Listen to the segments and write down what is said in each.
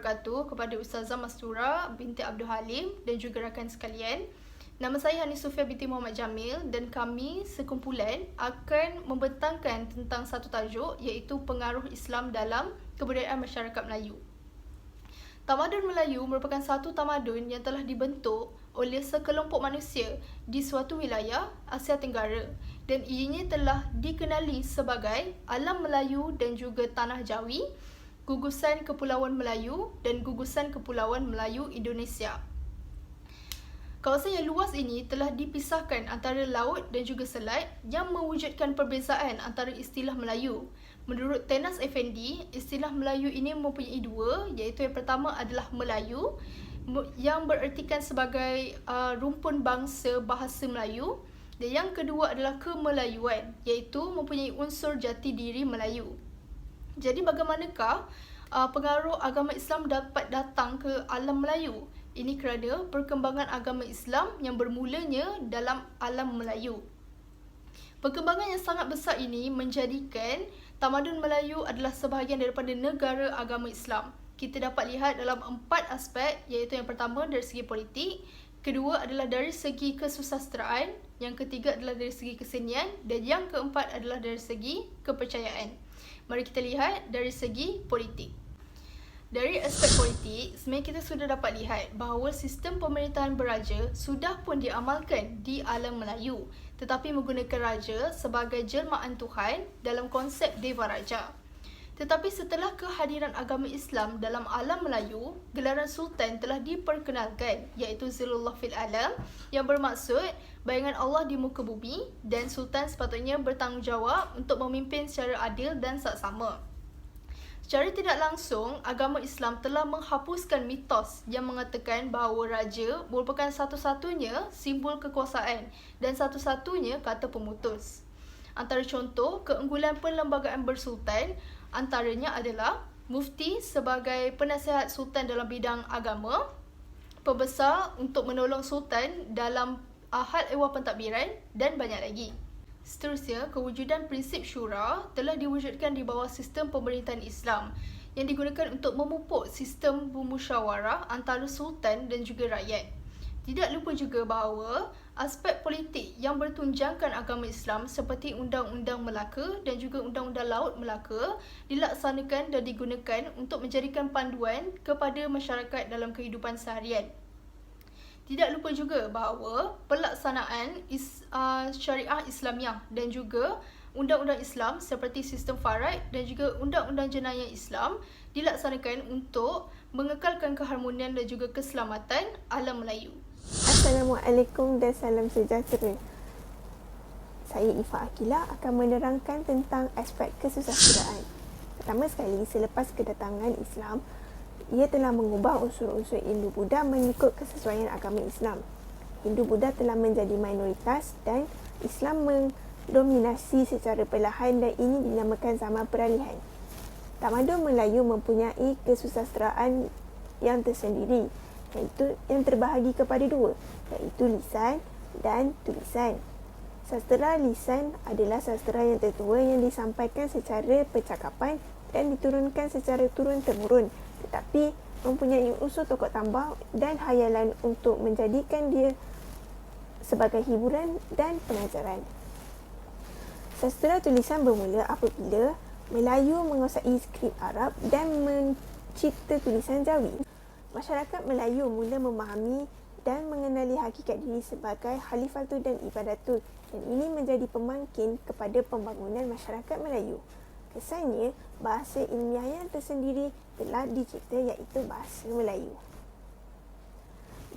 Kepada Ustazah Mastura binti Abdul Halim dan juga rakan sekalian. Nama saya Hani Sufia binti Muhammad Jamil dan kami sekumpulan akan membentangkan tentang satu tajuk iaitu pengaruh Islam dalam kebudayaan masyarakat Melayu. Tamadun Melayu merupakan satu tamadun yang telah dibentuk oleh sekelompok manusia di suatu wilayah Asia Tenggara dan ianya telah dikenali sebagai Alam Melayu dan juga Tanah Jawi, Gugusan Kepulauan Melayu dan Gugusan Kepulauan Melayu Indonesia. Kawasan yang luas ini telah dipisahkan antara laut dan juga selat yang mewujudkan perbezaan antara istilah Melayu. Menurut Tenas Effendi, istilah Melayu ini mempunyai dua, iaitu yang pertama adalah Melayu yang berertikan sebagai rumpun bangsa bahasa Melayu, dan yang kedua adalah Kemelayuan, iaitu mempunyai unsur jati diri Melayu. Jadi bagaimanakah pengaruh agama Islam dapat datang ke alam Melayu? Ini kerana perkembangan agama Islam yang bermulanya dalam alam Melayu. Perkembangan yang sangat besar ini menjadikan tamadun Melayu adalah sebahagian daripada negara agama Islam. Kita dapat lihat dalam 4 aspek, iaitu yang pertama dari segi politik, kedua adalah dari segi kesusasteraan, yang ketiga adalah dari segi kesenian, dan yang keempat adalah dari segi kepercayaan. Mari kita lihat dari segi politik. Dari aspek politik, sebenarnya kita sudah dapat lihat bahawa sistem pemerintahan beraja sudah pun diamalkan di alam Melayu, tetapi menggunakan raja sebagai jelmaan Tuhan dalam konsep Deva Raja. Tetapi setelah kehadiran agama Islam dalam alam Melayu, gelaran Sultan telah diperkenalkan, iaitu Zilullah fil Alam, yang bermaksud bayangan Allah di muka bumi, dan Sultan sepatutnya bertanggungjawab untuk memimpin secara adil dan saksama. Secara tidak langsung, agama Islam telah menghapuskan mitos yang mengatakan bahawa raja merupakan satu-satunya simbol kekuasaan dan satu-satunya kata pemutus. Antara contoh keunggulan perlembagaan bersultan antaranya adalah mufti sebagai penasihat sultan dalam bidang agama, pembesar untuk menolong sultan dalam hal ehwal pentadbiran, dan banyak lagi. Seterusnya, kewujudan prinsip syura telah diwujudkan di bawah sistem pemerintahan Islam yang digunakan untuk memupuk sistem bermusyawarah antara sultan dan juga rakyat. Tidak lupa juga bahawa aspek politik yang bertunjangkan agama Islam seperti Undang-Undang Melaka dan juga Undang-Undang Laut Melaka dilaksanakan dan digunakan untuk menjadikan panduan kepada masyarakat dalam kehidupan seharian. Tidak lupa juga bahawa pelaksanaan syariah Islamiah dan juga undang-undang Islam seperti sistem faraid dan juga undang-undang jenayah Islam dilaksanakan untuk mengekalkan keharmonian dan juga keselamatan alam Melayu. Assalamualaikum dan salam sejahtera. Saya Ifa Akila akan menerangkan tentang aspek kesusasteraan. Pertama sekali, selepas kedatangan Islam, ia telah mengubah unsur-unsur Hindu-Buddha mengikut kesesuaian agama Islam. Hindu-Buddha telah menjadi minoritas dan Islam mendominasi secara perlahan, dan ini dinamakan zaman peralihan. Tamadun Melayu mempunyai kesusasteraan yang tersendiri, iaitu yang terbahagi kepada dua, iaitu lisan dan tulisan. Sastera lisan adalah sastera yang tertua yang disampaikan secara percakapan dan diturunkan secara turun-temurun, tetapi mempunyai unsur tokoh tambah dan hayalan untuk menjadikan dia sebagai hiburan dan pengajaran. Sastera tulisan bermula apabila Melayu menguasai skrip Arab dan mencipta tulisan Jawi. Masyarakat Melayu mula memahami dan mengenali hakikat diri sebagai Khalifatu dan Ibadatu, dan ini menjadi pemangkin kepada pembangunan masyarakat Melayu. Kesannya, bahasa ilmiah yang tersendiri telah dicipta, iaitu bahasa Melayu.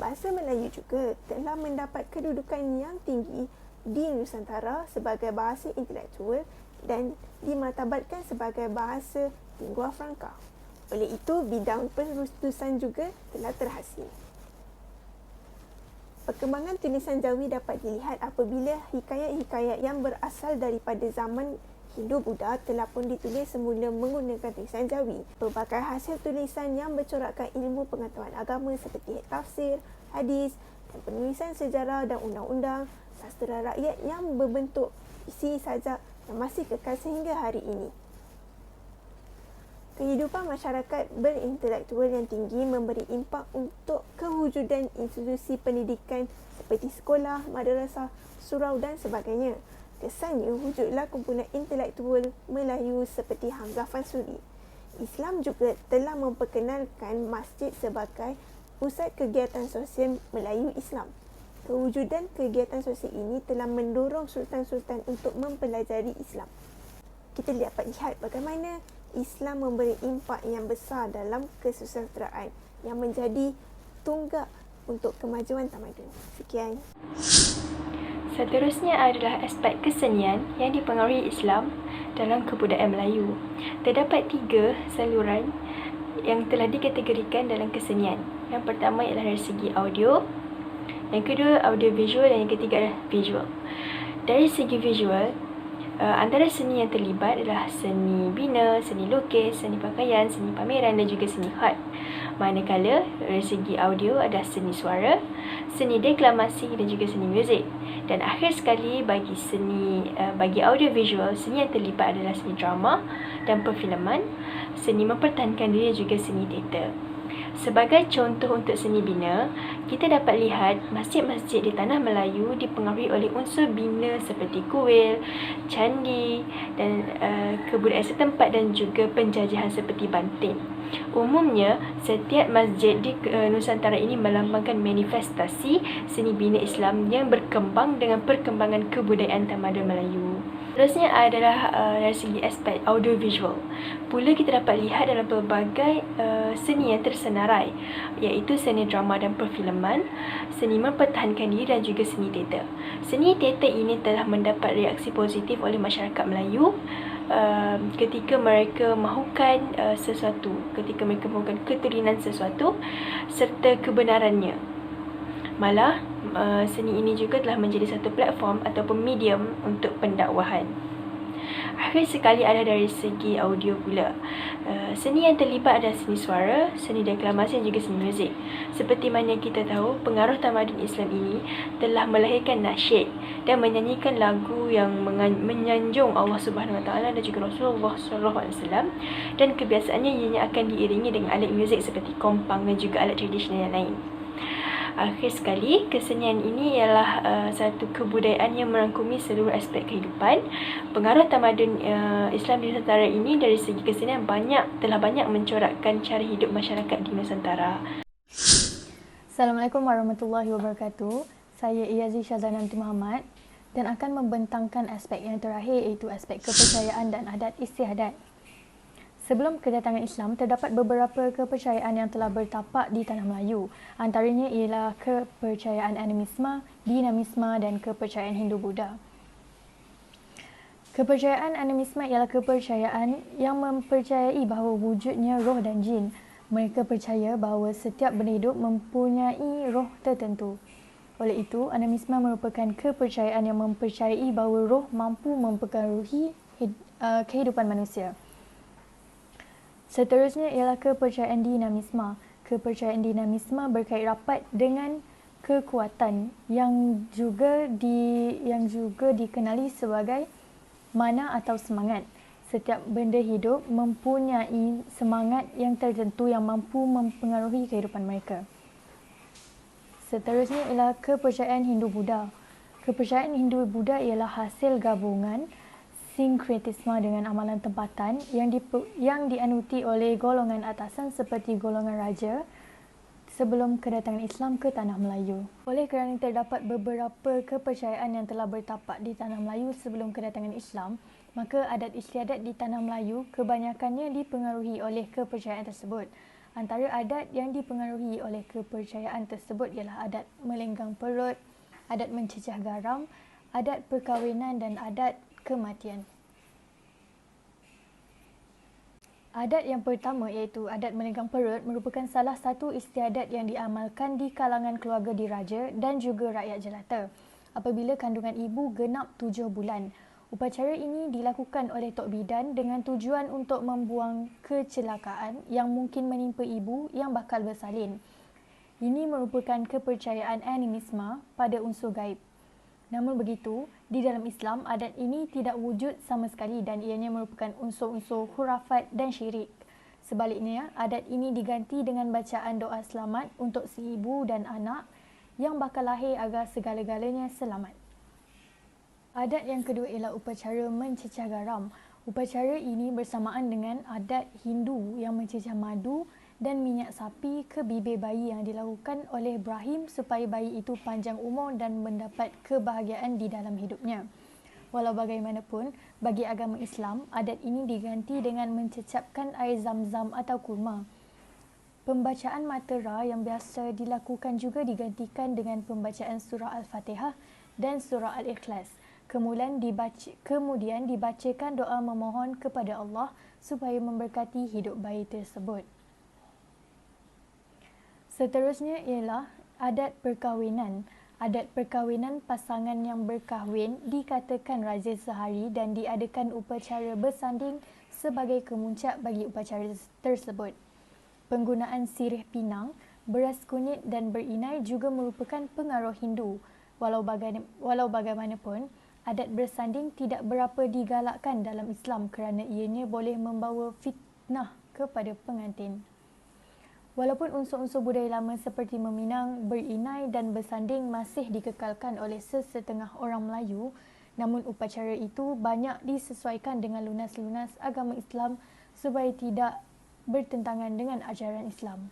Bahasa Melayu juga telah mendapat kedudukan yang tinggi di Nusantara sebagai bahasa intelektual dan dimartabatkan sebagai bahasa lingua franca. Oleh itu, bidang penulisan juga telah terhasil. Perkembangan tulisan Jawi dapat dilihat apabila hikayat-hikayat yang berasal daripada zaman Hindu-Buddha telah pun ditulis semula menggunakan tulisan Jawi. Berbagai hasil tulisan yang bercorakkan ilmu pengetahuan agama seperti tafsir, hadis, dan penulisan sejarah dan undang-undang, sastera rakyat yang berbentuk isi sajak yang masih kekal sehingga hari ini. Kehidupan masyarakat berintelektual yang tinggi memberi impak untuk kewujudan institusi pendidikan seperti sekolah, madrasah, surau dan sebagainya. Kesannya wujudlah kumpulan intelektual Melayu seperti Hamzah Fansuri. Islam juga telah memperkenalkan masjid sebagai pusat kegiatan sosial Melayu Islam. Kewujudan kegiatan sosial ini telah mendorong sultan-sultan untuk mempelajari Islam. Kita dapat lihat bagaimana Islam memberi impak yang besar dalam kesusasteraan yang menjadi tunggak untuk kemajuan tamadun. Sekian. Seterusnya adalah aspek kesenian yang dipengaruhi Islam dalam kebudayaan Melayu. Terdapat 3 saluran yang telah dikategorikan dalam kesenian. Yang pertama ialah dari segi audio, yang kedua audio visual dan yang ketiga adalah visual. Dari segi visual, antara seni yang terlibat adalah seni bina, seni lukis, seni pakaian, seni pameran dan juga seni khat. Manakala dari segi audio ada seni suara, seni deklamasi dan juga seni muzik. Dan akhir sekali bagi audio visual, seni yang terlibat adalah seni drama dan perfilman, seni mempertahankan diri dan juga seni teater. Sebagai contoh untuk seni bina, kita dapat lihat masjid-masjid di tanah Melayu dipengaruhi oleh unsur bina seperti kuil, candi dan kebudayaan setempat dan juga penjajahan seperti banting. Umumnya, setiap masjid di Nusantara ini melambangkan manifestasi seni bina Islam yang berkembang dengan perkembangan kebudayaan tamadun Melayu. Seterusnya adalah dari segi aspek audiovisual. Pula kita dapat lihat dalam pelbagai seni yang tersenarai, iaitu seni drama dan perfilman, seni mempertahankan diri dan juga seni teater. Seni teater ini telah mendapat reaksi positif oleh masyarakat Melayu ketika mereka mahukan sesuatu, ketika mereka mahukan keturunan sesuatu serta kebenarannya. Malah, seni ini juga telah menjadi satu platform ataupun medium untuk pendakwahan. Akhir sekali ada dari segi audio pula. Seni yang terlibat adalah seni suara, seni deklamasi dan juga seni muzik. Seperti mana kita tahu, pengaruh tamadun Islam ini telah melahirkan nasyid dan menyanyikan lagu yang menyanjung Allah Subhanahu Wa Taala dan juga Rasulullah Sallallahu Alaihi Wasallam, dan kebiasaannya ianya akan diiringi dengan alat muzik seperti kompang dan juga alat tradisional yang lain. Akhir sekali, kesenian ini ialah satu kebudayaan yang merangkumi seluruh aspek kehidupan. Pengaruh tamadun Islam di Nusantara ini dari segi kesenian telah banyak mencorakkan cara hidup masyarakat di Nusantara. Assalamualaikum warahmatullahi wabarakatuh. Saya Iyazi Syazana binti Muhammad dan akan membentangkan aspek yang terakhir, iaitu aspek kepercayaan dan adat istiadat. Sebelum kedatangan Islam, terdapat beberapa kepercayaan yang telah bertapak di tanah Melayu. Antaranya ialah kepercayaan animisme, dinamisme dan kepercayaan Hindu-Buddha. Kepercayaan animisme ialah kepercayaan yang mempercayai bahawa wujudnya roh dan jin. Mereka percaya bahawa setiap benda hidup mempunyai roh tertentu. Oleh itu, animisme merupakan kepercayaan yang mempercayai bahawa roh mampu mempengaruhi kehidupan manusia. Seterusnya ialah kepercayaan dinamisme. Kepercayaan dinamisme berkait rapat dengan kekuatan yang juga dikenali sebagai mana atau semangat. Setiap benda hidup mempunyai semangat yang tertentu yang mampu mempengaruhi kehidupan mereka. Seterusnya ialah kepercayaan Hindu-Buddha. Kepercayaan Hindu-Buddha ialah hasil gabungan sinkretisme dengan amalan tempatan yang dianuti oleh golongan atasan seperti golongan raja sebelum kedatangan Islam ke tanah Melayu. Oleh kerana terdapat beberapa kepercayaan yang telah bertapak di tanah Melayu sebelum kedatangan Islam, maka adat istiadat di tanah Melayu kebanyakannya dipengaruhi oleh kepercayaan tersebut. Antara adat yang dipengaruhi oleh kepercayaan tersebut ialah adat melenggang perut, adat mencecah garam, adat perkahwinan dan adat kematian. Adat yang pertama iaitu adat melenggang perut merupakan salah satu istiadat yang diamalkan di kalangan keluarga diraja dan juga rakyat jelata apabila kandungan ibu genap 7 bulan. Upacara ini dilakukan oleh Tok Bidan dengan tujuan untuk membuang kecelakaan yang mungkin menimpa ibu yang bakal bersalin. Ini merupakan kepercayaan animisme pada unsur gaib. Namun begitu, di dalam Islam, adat ini tidak wujud sama sekali dan ianya merupakan unsur-unsur khurafat dan syirik. Sebaliknya, adat ini diganti dengan bacaan doa selamat untuk si ibu dan anak yang bakal lahir agar segala-galanya selamat. Adat yang kedua ialah upacara mencecah garam. Upacara ini bersamaan dengan adat Hindu yang mencecah madu dan minyak sapi ke bibir bayi yang dilakukan oleh Ibrahim supaya bayi itu panjang umur dan mendapat kebahagiaan di dalam hidupnya. Walau bagaimanapun, bagi agama Islam, adat ini diganti dengan mencecapkan air zam-zam atau kurma. Pembacaan matera yang biasa dilakukan juga digantikan dengan pembacaan surah Al-Fatihah dan surah Al-Ikhlas. Kemudian dibacakan doa memohon kepada Allah supaya memberkati hidup bayi tersebut. Seterusnya ialah adat perkahwinan. Adat perkahwinan pasangan yang berkahwin dikatakan raja sehari dan diadakan upacara bersanding sebagai kemuncak bagi upacara tersebut. Penggunaan sirih pinang, beras kunyit dan berinai juga merupakan pengaruh Hindu. Walau bagaimanapun, adat bersanding tidak berapa digalakkan dalam Islam kerana ianya boleh membawa fitnah kepada pengantin. Walaupun unsur-unsur budaya lama seperti meminang, berinai dan bersanding masih dikekalkan oleh sesetengah orang Melayu, namun upacara itu banyak disesuaikan dengan lunas-lunas agama Islam supaya tidak bertentangan dengan ajaran Islam.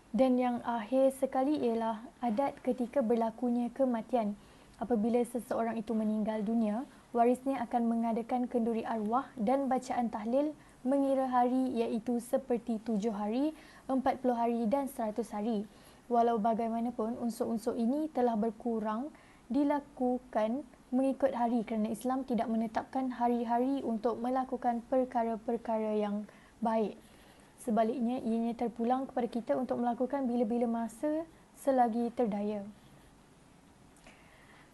Dan yang akhir sekali ialah adat ketika berlakunya kematian. Apabila seseorang itu meninggal dunia, warisnya akan mengadakan kenduri arwah dan bacaan tahlil mengira hari iaitu seperti 7 hari, 40 hari dan 100 hari. Walau bagaimanapun, unsur-unsur ini telah berkurang dilakukan mengikut hari kerana Islam tidak menetapkan hari-hari untuk melakukan perkara-perkara yang baik. Sebaliknya, ianya terpulang kepada kita untuk melakukan bila-bila masa selagi terdaya.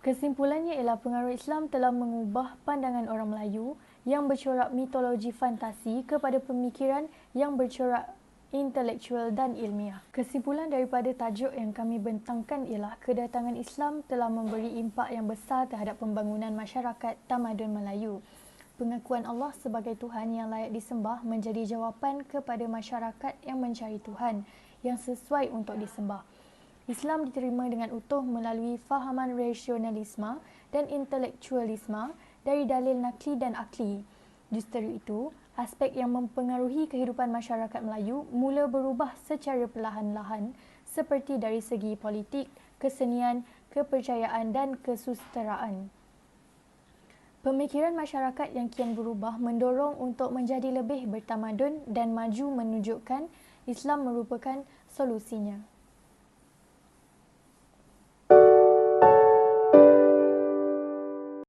Kesimpulannya ialah pengaruh Islam telah mengubah pandangan orang Melayu yang bercorak mitologi fantasi kepada pemikiran yang bercorak intelektual dan ilmiah. Kesimpulan daripada tajuk yang kami bentangkan ialah kedatangan Islam telah memberi impak yang besar terhadap pembangunan masyarakat tamadun Melayu. Pengakuan Allah sebagai Tuhan yang layak disembah menjadi jawapan kepada masyarakat yang mencari Tuhan yang sesuai untuk disembah. Islam diterima dengan utuh melalui fahaman rasionalisme dan intelektualisme dari dalil nakli dan akli. Justru itu, aspek yang mempengaruhi kehidupan masyarakat Melayu mula berubah secara perlahan-lahan seperti dari segi politik, kesenian, kepercayaan dan kesusteraan. Pemikiran masyarakat yang kian berubah mendorong untuk menjadi lebih bertamadun dan maju menunjukkan Islam merupakan solusinya.